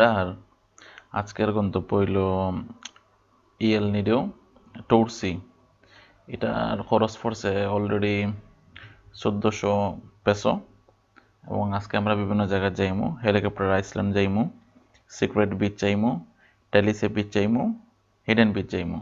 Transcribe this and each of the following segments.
আর আজকের গন্তব্য হইল ইয়েল নিডেও টৌরসি। এটার খরচ পড়ছে অলরেডি 1400 পেসো। এবং আজকে আমরা বিভিন্ন জায়গায় যাইমু, হেলিকপ্টার আইসল্যান্ড যাইমু, সিক্রেট বিচ যাইমু, টেলিসে বিচ যাইমু, হিডেন বিচ যাইমু।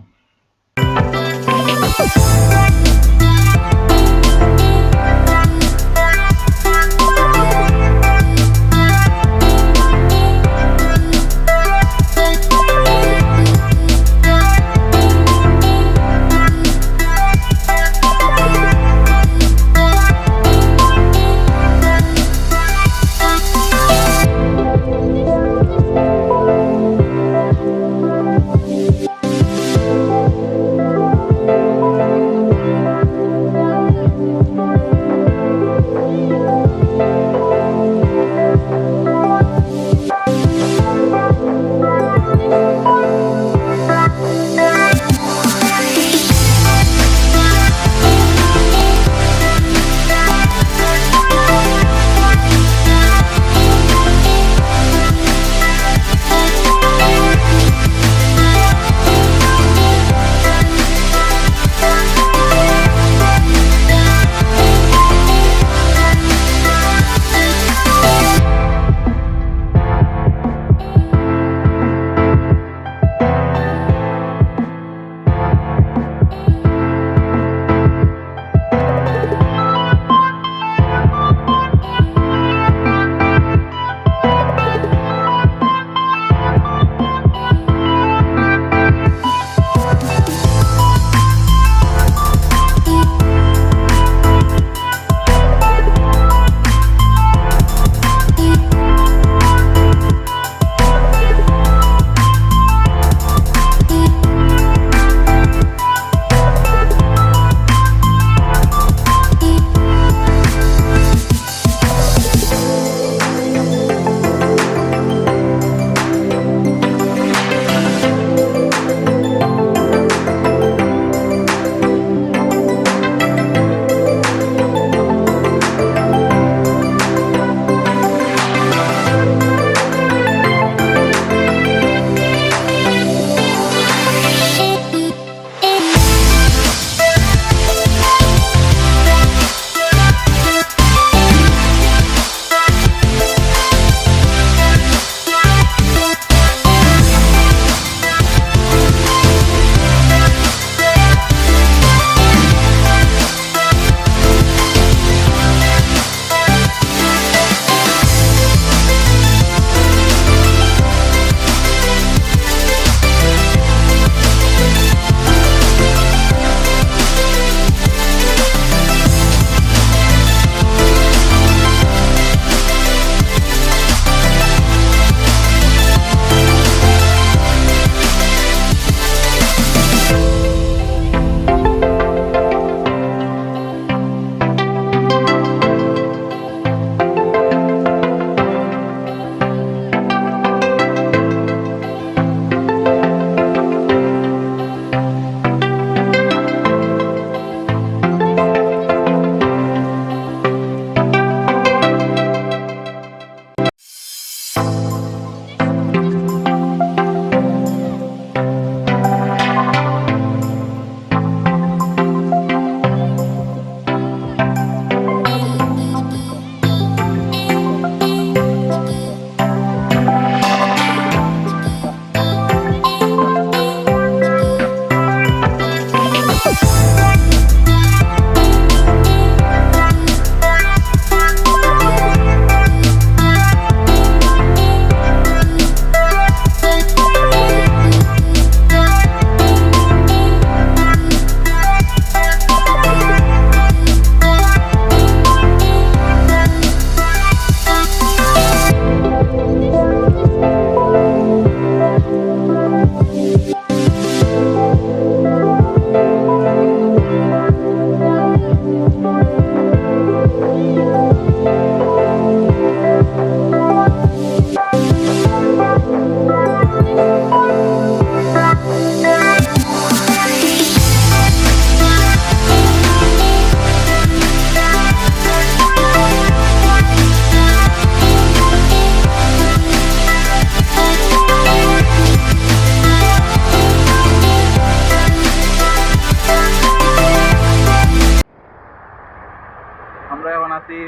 আমরা এখন আছি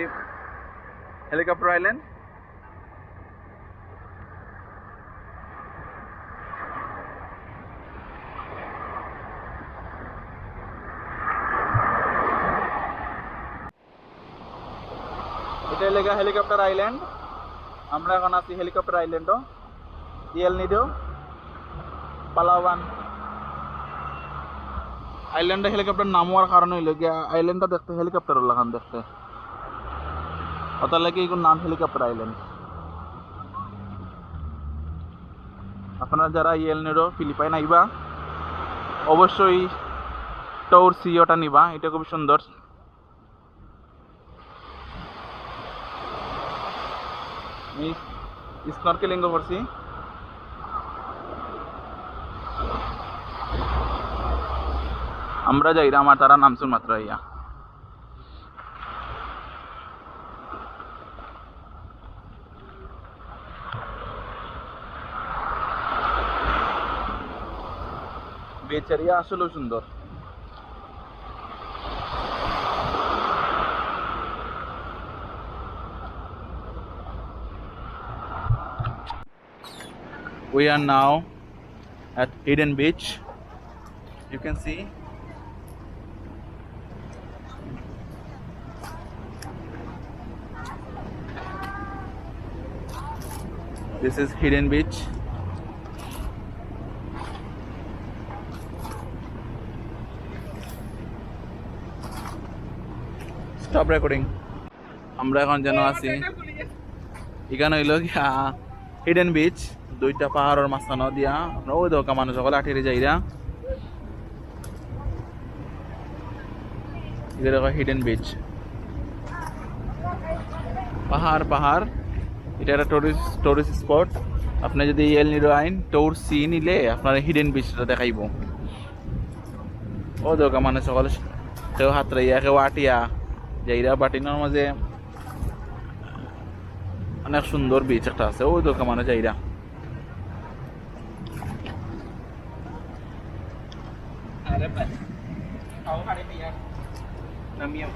হেলিকপ্টার আইল্যান্ড। এটা লেগা হেলিকপ্টার আইল্যান্ড। আমরা এখন আছি হেলিকপ্টার আইল্যান্ডও ইয়েল নিডো পালাওয়ান। আইল্যান্ডে হেলিকপ্টার নামার কারণ হইল গিয়া আইল্যান্ডটা দেখতে হেলিকপ্টার লাগান দেখতে, ওটার লাগে এগুলোর নাম হেলিকপ্টার আইল্যান্ড। আপনারা যারা ইয়েল নিডো ফিলিপাইন আইবা অবশ্যই টৌর সি ওটা নিবা, এটা খুব সুন্দর। আমি স্নরকেলিং করছি। আমরা যাইরা আমার তারা নামছুন মাত্র ইয়া। বেচারিয়া আসলেও সুন্দর। We are now at Hidden Beach. You can see this is Hidden Beach. Stop recording. আমরা এখন যেন আছি এখানে হইল গিয়া হিডেন বিচ, দুইটা পাহাড়ের মাঝখানে দিয়া আমরা ওই দোকা মানুষ সকলে আঠেরে যাইরা এগুলো হিডেন বিচ। পাহাড় পাহাড়, এটা একটা টুরিস্ট স্পট। আপনি যদি এল নিডো আইন টৌর সি নিলে আপনার হিডেন বিচটা দেখাইব। ও দোকা মানুষ সকলে কেউ হাতরাইয়া কেউ আটিয়া যাইরা বাটিনোর মাঝে অনেক সুন্দর বিচ একটা আছে, ওই দোকা মানে যাইরা। Namio.